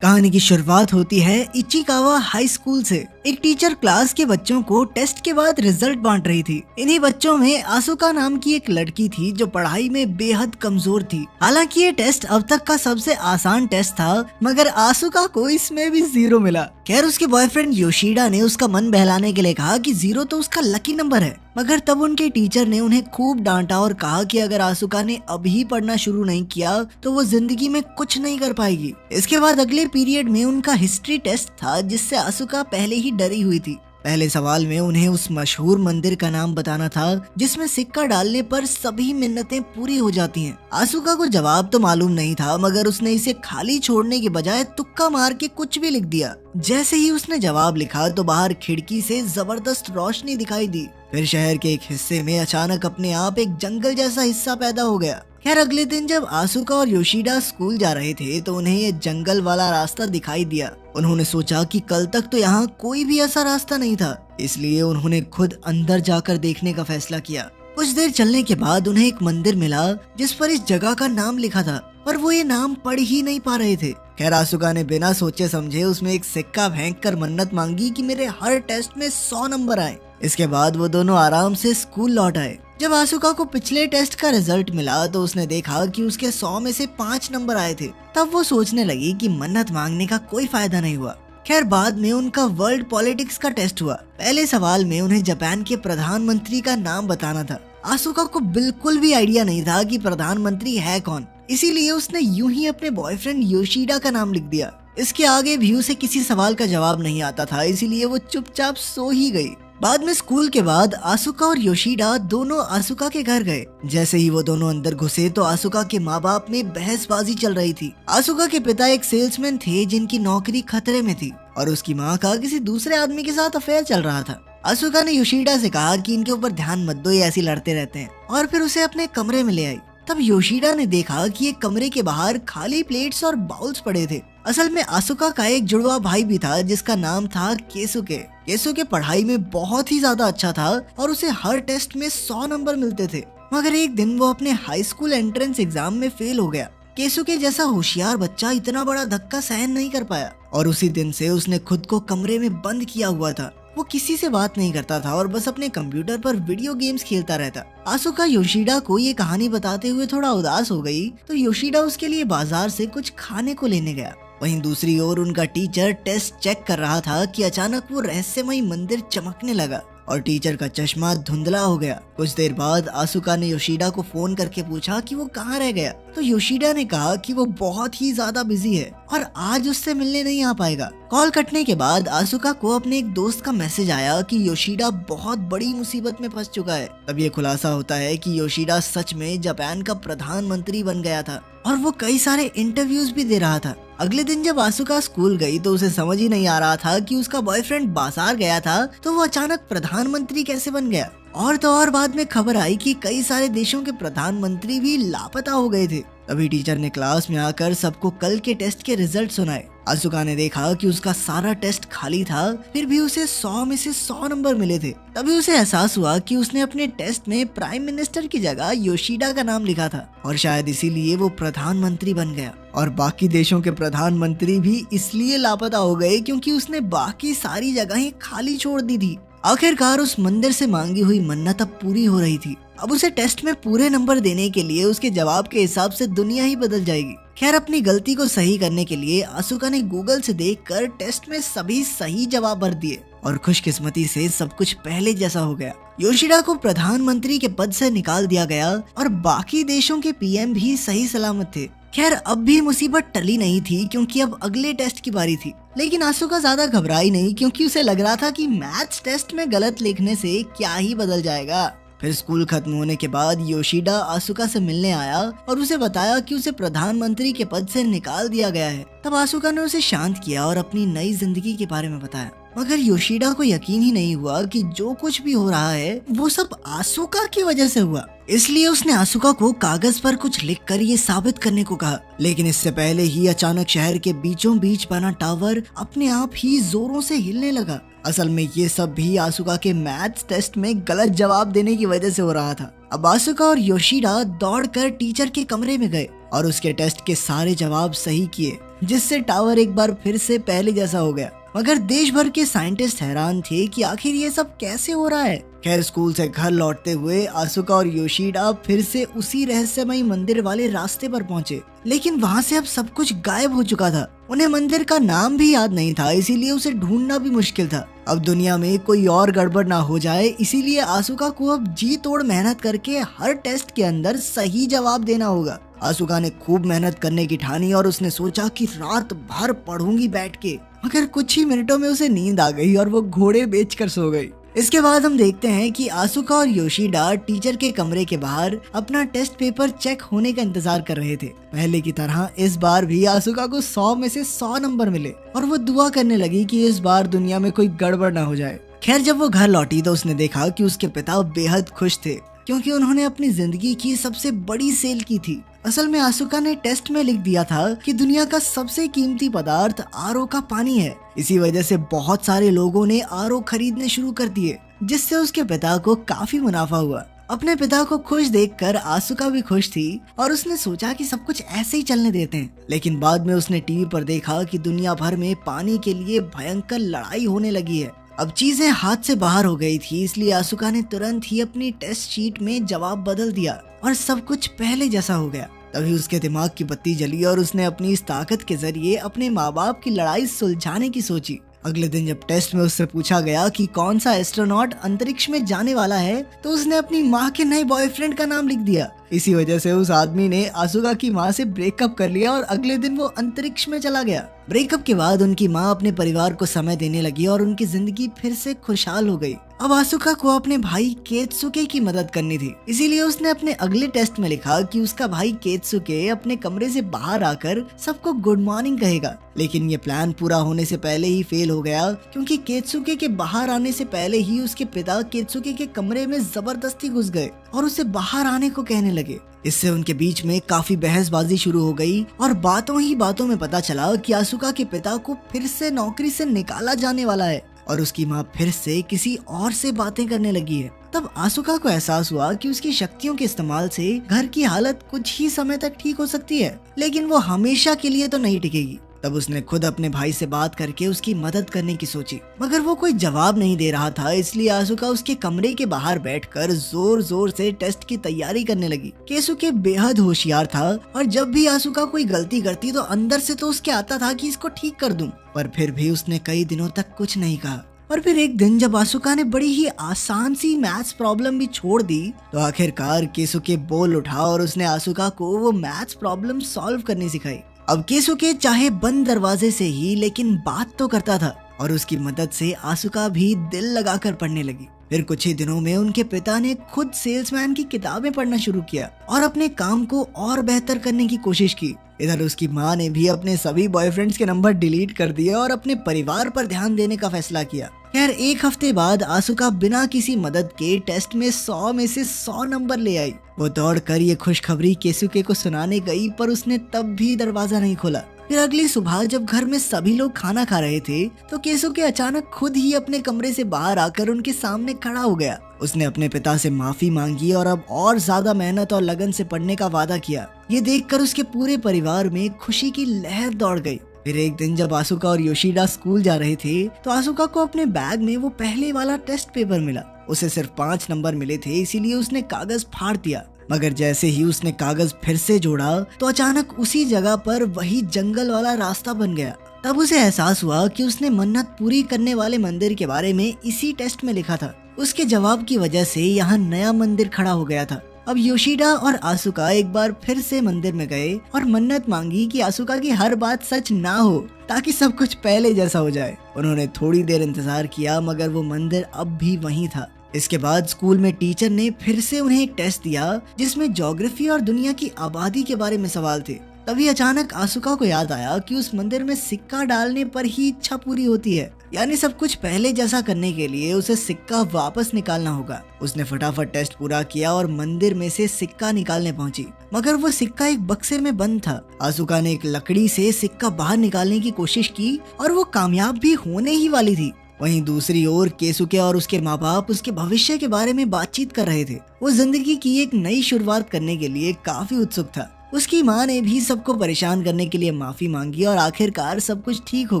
कहानी की शुरुआत होती है इचिकावा हाई स्कूल से। एक टीचर क्लास के बच्चों को टेस्ट के बाद रिजल्ट बांट रही थी। इन्हीं बच्चों में आसुका नाम की एक लड़की थी जो पढ़ाई में बेहद कमजोर थी। हालांकि ये टेस्ट अब तक का सबसे आसान टेस्ट था, मगर आसुका को इसमें भी 0 मिला। खैर, उसके बॉयफ्रेंड योशिडा ने उसका मन बहलाने के लिए कहा कि 0 तो उसका लकी नंबर है, मगर तब उनके टीचर ने उन्हें खूब डांटा और कहा कि अगर आसुका ने अभी पढ़ना शुरू नहीं किया तो वो जिंदगी में कुछ नहीं कर पाएगी। इसके बाद अगले पीरियड में उनका हिस्ट्री टेस्ट था, जिससे आसुका पहले ही डरी हुई थी। पहले सवाल में उन्हें उस मशहूर मंदिर का नाम बताना था जिसमें सिक्का डालने पर सभी मिन्नतें पूरी हो जाती हैं। आसुका को जवाब तो मालूम नहीं था, मगर उसने इसे खाली छोड़ने के बजाय तुक्का मार के कुछ भी लिख दिया। जैसे ही उसने जवाब लिखा तो बाहर खिड़की से जबरदस्त रोशनी दिखाई दी। फिर शहर के एक हिस्से में अचानक अपने आप एक जंगल जैसा हिस्सा पैदा हो गया। खैर, अगले दिन जब आसुका और योशिडा स्कूल जा रहे थे तो उन्हें ये जंगल वाला रास्ता दिखाई दिया। उन्होंने सोचा कि कल तक तो यहाँ कोई भी ऐसा रास्ता नहीं था, इसलिए उन्होंने खुद अंदर जाकर देखने का फैसला किया। कुछ देर चलने के बाद उन्हें एक मंदिर मिला जिस पर इस जगह का नाम लिखा था, पर वो ये नाम पढ़ ही नहीं पा रहे थे। खैर, आसुका ने बिना सोचे समझे उसमें एक सिक्का फेंक कर मन्नत मांगी कि मेरे हर टेस्ट में 100 नंबर आए। इसके बाद वो दोनों आराम से स्कूल लौट आए। जब आसुका को पिछले टेस्ट का रिजल्ट मिला तो उसने देखा कि उसके 100 में से 5 नंबर आए थे। तब वो सोचने लगी कि मन्नत मांगने का कोई फायदा नहीं हुआ। खैर, बाद में उनका वर्ल्ड पॉलिटिक्स का टेस्ट हुआ। पहले सवाल में उन्हें जापान के प्रधानमंत्री का नाम बताना था। आसुका को बिल्कुल भी आइडिया नहीं था कि प्रधानमंत्री है कौन, इसीलिए उसने यूं ही अपने बॉयफ्रेंड योशिडा का नाम लिख दिया। इसके आगे भी उसे किसी सवाल का जवाब नहीं आता था, इसीलिए वो चुपचाप सो ही गई। बाद में स्कूल के बाद आसुका और योशिडा दोनों आसुका के घर गए। जैसे ही वो दोनों अंदर घुसे तो आसुका के माँ बाप में बहसबाजी चल रही थी। आसुका के पिता एक सेल्समैन थे जिनकी नौकरी खतरे में थी और उसकी माँ का किसी दूसरे आदमी के साथ अफेयर चल रहा था। आसुका ने योशिडा से कहा कि इनके ऊपर ध्यान मत दो, ये ऐसी लड़ते रहते हैं, और फिर उसे अपने कमरे में ले आई। तब योशिडा ने देखा कि एक कमरे के बाहर खाली प्लेट्स और बाउल्स पड़े थे। असल में आसुका का एक जुड़वा भाई भी था जिसका नाम था केसुके। केसुके पढ़ाई में बहुत ही ज्यादा अच्छा था और उसे हर टेस्ट में 100 नंबर मिलते थे, मगर एक दिन वो अपने हाई स्कूल एंट्रेंस एग्जाम में फेल हो गया। केसुके जैसा होशियार बच्चा इतना बड़ा धक्का सहन नहीं कर पाया और उसी दिन से उसने खुद को कमरे में बंद किया हुआ था। वो किसी से बात नहीं करता था और बस अपने कंप्यूटर पर वीडियो गेम्स खेलता रहता। आसुका योशिडा को ये कहानी बताते हुए थोड़ा उदास हो गई तो योशिडा उसके लिए बाजार से कुछ खाने को लेने गया। वहीं दूसरी ओर उनका टीचर टेस्ट चेक कर रहा था कि अचानक वो रहस्यमयी मंदिर चमकने लगा और टीचर का चश्मा धुंधला हो गया। कुछ देर बाद आसुका ने योशिडा को फोन करके पूछा कि वो कहाँ रह गया, तो योशिडा ने कहा कि वो बहुत ही ज्यादा बिजी है और आज उससे मिलने नहीं आ पाएगा। कॉल कटने के बाद आसुका को अपने एक दोस्त का मैसेज आया कि योशिडा बहुत बड़ी मुसीबत में फंस चुका है। तब ये खुलासा होता है कि योशिडा सच में जापान का प्रधानमंत्री बन गया था और वो कई सारे इंटरव्यूज भी दे रहा था। अगले दिन जब आसुका स्कूल गई तो उसे समझ ही नहीं आ रहा था कि उसका बॉयफ्रेंड बाजार गया था तो वो अचानक प्रधानमंत्री कैसे बन गया। और तो और बाद में खबर आई कि कई सारे देशों के प्रधानमंत्री भी लापता हो गए थे। तभी टीचर ने क्लास में आकर सबको कल के टेस्ट के रिजल्ट सुनाए। आसुका ने देखा कि उसका सारा टेस्ट खाली था, फिर भी उसे 100 में से 100 नंबर मिले थे। तभी उसे एहसास हुआ कि उसने अपने टेस्ट में प्राइम मिनिस्टर की जगह योशिडा का नाम लिखा था और शायद इसीलिए वो प्रधानमंत्री बन गया। और बाकी देशों के प्रधानमंत्री भी इसलिए लापता हो गए क्योंकि उसने बाकी सारी जगहें खाली छोड़ दी थी। आखिरकार उस मंदिर से मांगी हुई मन्नत अब पूरी हो रही थी। अब उसे टेस्ट में पूरे नंबर देने के लिए उसके जवाब के हिसाब से दुनिया ही बदल जाएगी। खैर, अपनी गलती को सही करने के लिए आसुका ने गूगल से देखकर टेस्ट में सभी सही जवाब भर दिए और खुशकिस्मती से सब कुछ पहले जैसा हो गया। योशिडा को प्रधानमंत्री के पद से निकाल दिया गया और बाकी देशों के पीएम भी सही सलामत थे। खैर, अब भी मुसीबत टली नहीं थी क्योंकि अब अगले टेस्ट की बारी थी। लेकिन आसुका ज्यादा घबराई नहीं क्योंकि उसे लग रहा था कि मैथ्स टेस्ट में गलत लिखने से क्या ही बदल जाएगा। फिर स्कूल खत्म होने के बाद योशिडा आसुका से मिलने आया और उसे बताया कि उसे प्रधानमंत्री के पद से निकाल दिया गया है। तब आसुका ने उसे शांत किया और अपनी नई जिंदगी के बारे में बताया, मगर योशिडा को यकीन ही नहीं हुआ कि जो कुछ भी हो रहा है वो सब आसुका की वजह से हुआ। इसलिए उसने आसुका को कागज पर कुछ लिखकर ये साबित करने को कहा। लेकिन इससे पहले ही अचानक शहर के बीचों बीच बना टावर अपने आप ही जोरों से हिलने लगा। असल में ये सब भी आसुका के मैथ्स टेस्ट में गलत जवाब देने की वजह से हो रहा था। अब आसुका और योशिडा दौड़कर टीचर के कमरे में गए और उसके टेस्ट के सारे जवाब सही किए। जिससे टावर एक बार फिर से पहले जैसा हो गया। मगर देश भर के साइंटिस्ट हैरान थे कि आखिर ये सब कैसे हो रहा है। खैर स्कूल से घर लौटते हुए आसुका और योशिडा फिर से उसी रहस्यमयी मंदिर वाले रास्ते पर पहुंचे, लेकिन वहां से अब सब कुछ गायब हो चुका था। उन्हें मंदिर का नाम भी याद नहीं था, इसीलिए उसे ढूंढना भी मुश्किल था। अब दुनिया में कोई और गड़बड़ ना हो जाए, इसीलिए आसुका को अब जी तोड़ मेहनत करके हर टेस्ट के अंदर सही जवाब देना होगा। आसुका ने खूब मेहनत करने की ठानी और उसने सोचा कि रात भर पढ़ूंगी बैठ के। मगर कुछ ही मिनटों में उसे नींद आ गई और वो घोड़े बेचकर सो गई। इसके बाद हम देखते हैं कि आसुका और योशिडा टीचर के कमरे के बाहर अपना टेस्ट पेपर चेक होने का इंतजार कर रहे थे। पहले की तरह इस बार भी आसुका को 100 में से 100 नंबर मिले और वो दुआ करने लगी कि इस बार दुनिया में कोई गड़बड़ ना हो जाए। खैर जब वो घर लौटी तो उसने देखा कि उसके पिता बेहद खुश थे, क्योंकि उन्होंने अपनी जिंदगी की सबसे बड़ी सेल की थी। असल में आसुका ने टेस्ट में लिख दिया था कि दुनिया का सबसे कीमती पदार्थ आरओ का पानी है। इसी वजह से बहुत सारे लोगों ने आरओ खरीदने शुरू कर दिए, जिससे उसके पिता को काफी मुनाफा हुआ। अपने पिता को खुश देखकर आसुका भी खुश थी और उसने सोचा कि सब कुछ ऐसे ही चलने देते हैं। लेकिन बाद में उसने टीवी पर देखा कि दुनिया भर में पानी के लिए भयंकर लड़ाई होने लगी है। अब चीजें हाथ से बाहर हो गई थी, इसलिए आसुका ने तुरंत ही अपनी टेस्ट शीट में जवाब बदल दिया और सब कुछ पहले जैसा हो गया। तभी उसके दिमाग की बत्ती जली और उसने अपनी इस ताकत के जरिए अपने माँ बाप की लड़ाई सुलझाने की सोची। अगले दिन जब टेस्ट में उससे पूछा गया कि कौन सा एस्ट्रोनॉट अंतरिक्ष में जाने वाला है, तो उसने अपनी माँ के नए बॉयफ्रेंड का नाम लिख दिया। इसी वजह से उस आदमी ने आसुका की माँ से ब्रेकअप कर लिया और अगले दिन वो अंतरिक्ष में चला गया। ब्रेकअप के बाद उनकी माँ अपने परिवार को समय देने लगी और उनकी जिंदगी फिर से खुशहाल हो गई। अब आसुका को अपने भाई केत्सुके की मदद करनी थी, इसीलिए उसने अपने अगले टेस्ट में लिखा कि उसका भाई केत्सुके अपने कमरे से बाहर आकर सबको गुड मॉर्निंग कहेगा। लेकिन ये प्लान पूरा होने से पहले ही फेल हो गया, क्योंकि केत्सुके के बाहर आने से पहले ही उसके पिता केत्सुके के कमरे में जबरदस्ती घुस गए और उसे बाहर आने को कहने लगे। इससे उनके बीच में काफी बहसबाजी शुरू हो गई और बातों ही बातों में पता चला कि आसुका के पिता को फिर से नौकरी से निकाला जाने वाला है और उसकी माँ फिर से किसी और से बातें करने लगी है। तब आसुका को एहसास हुआ कि उसकी शक्तियों के इस्तेमाल से घर की हालत कुछ ही समय तक ठीक हो सकती है, लेकिन वो हमेशा के लिए तो नहीं टिकेगी। तब उसने खुद अपने भाई से बात करके उसकी मदद करने की सोची, मगर वो कोई जवाब नहीं दे रहा था। इसलिए आसुका उसके कमरे के बाहर बैठकर जोर जोर से टेस्ट की तैयारी करने लगी। केसुके बेहद होशियार था और जब भी आसुका कोई गलती करती तो अंदर से तो उसके आता था कि इसको ठीक कर दूं, पर फिर भी उसने कई दिनों तक कुछ नहीं कहा। और फिर एक दिन जब आसुका ने बड़ी ही आसान सी मैथ्स प्रॉब्लम भी छोड़ दी, तो आखिरकार केसुके बोल उठा और उसने आसुका को वो मैथ्स प्रॉब्लम सॉल्व करनी सिखाई। अब केसुके चाहे बंद दरवाजे से ही लेकिन बात तो करता था और उसकी मदद से आसुका भी दिल लगाकर पढ़ने लगी। फिर कुछ ही दिनों में उनके पिता ने खुद सेल्समैन की किताबें पढ़ना शुरू किया और अपने काम को और बेहतर करने की कोशिश की। इधर उसकी माँ ने भी अपने सभी बॉयफ्रेंड्स के नंबर डिलीट कर दिए और अपने परिवार पर ध्यान देने का फैसला किया। खैर एक हफ्ते बाद आसुका बिना किसी मदद के टेस्ट में 100 में से 100 नंबर ले आई। वो दौड़कर ये खुशखबरी केसुके को सुनाने गई, पर उसने तब भी दरवाजा नहीं खोला। फिर अगली सुबह जब घर में सभी लोग खाना खा रहे थे, तो केसुके अचानक खुद ही अपने कमरे से बाहर आकर उनके सामने खड़ा हो गया। उसने अपने पिता से माफी मांगी और अब और ज्यादा मेहनत और लगन से पढ़ने का वादा किया। ये देखकर उसके पूरे परिवार में खुशी की लहर दौड़ गई। फिर एक दिन जब आसुका और योशिडा स्कूल जा रहे थे, तो आसुका को अपने बैग में वो पहले वाला टेस्ट पेपर मिला। उसे सिर्फ 5 नंबर मिले थे, इसीलिए उसने कागज फाड़ दिया। मगर जैसे ही उसने कागज फिर से जोड़ा, तो अचानक उसी जगह पर वही जंगल वाला रास्ता बन गया। तब उसे एहसास हुआ कि उसने मन्नत पूरी करने वाले मंदिर के बारे में इसी टेस्ट में लिखा था। उसके जवाब की वजह से यहाँ नया मंदिर खड़ा हो गया था। अब योशिडा और आसुका एक बार फिर से मंदिर में गए और मन्नत मांगी कि आसुका की हर बात सच ना हो, ताकि सब कुछ पहले जैसा हो जाए। उन्होंने थोड़ी देर इंतजार किया, मगर वो मंदिर अब भी वहीं था। इसके बाद स्कूल में टीचर ने फिर से उन्हें एक टेस्ट दिया, जिसमें ज्योग्राफी और दुनिया की आबादी के बारे में सवाल थे। तभी अचानक आसुका को याद आया कि उस मंदिर में सिक्का डालने पर ही इच्छा पूरी होती है, यानी सब कुछ पहले जैसा करने के लिए उसे सिक्का वापस निकालना होगा। उसने फटाफट टेस्ट पूरा किया और मंदिर में से सिक्का निकालने पहुंची, मगर वो सिक्का एक बक्से में बंद था। आसुका ने एक लकड़ी से सिक्का बाहर निकालने की कोशिश की और वो कामयाब भी होने ही वाली थी। वहीं दूसरी ओर केसुके और उसके माँ बाप उसके भविष्य के बारे में बातचीत कर रहे थे। वो जिंदगी की एक नई शुरुआत करने के लिए काफी उत्सुक था। उसकी माँ ने भी सबको परेशान करने के लिए माफी मांगी और आखिरकार सब कुछ ठीक हो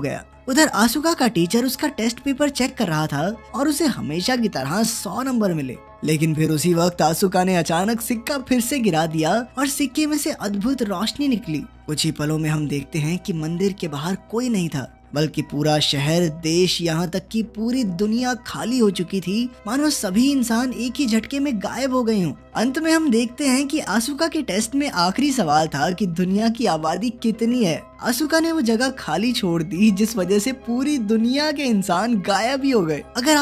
गया। उधर आसुका का टीचर उसका टेस्ट पेपर चेक कर रहा था और उसे हमेशा की तरह 100 नंबर मिले। लेकिन फिर उसी वक्त आसुका ने अचानक सिक्का फिर से गिरा दिया और सिक्के में से अद्भुत रोशनी निकली। कुछ ही पलों में हम देखते हैं कि मंदिर के बाहर कोई नहीं था, बल्कि पूरा शहर, देश, यहाँ तक कि पूरी दुनिया खाली हो चुकी थी, मानो सभी इंसान एक ही झटके में गायब हो गए हों। अंत में हम देखते हैं कि आसुका के टेस्ट में आखिरी सवाल था कि दुनिया की आबादी कितनी है। आसुका ने वो जगह खाली छोड़ दी जिस वजह से पूरी दुनिया के इंसान गायब ही हो गए। अगर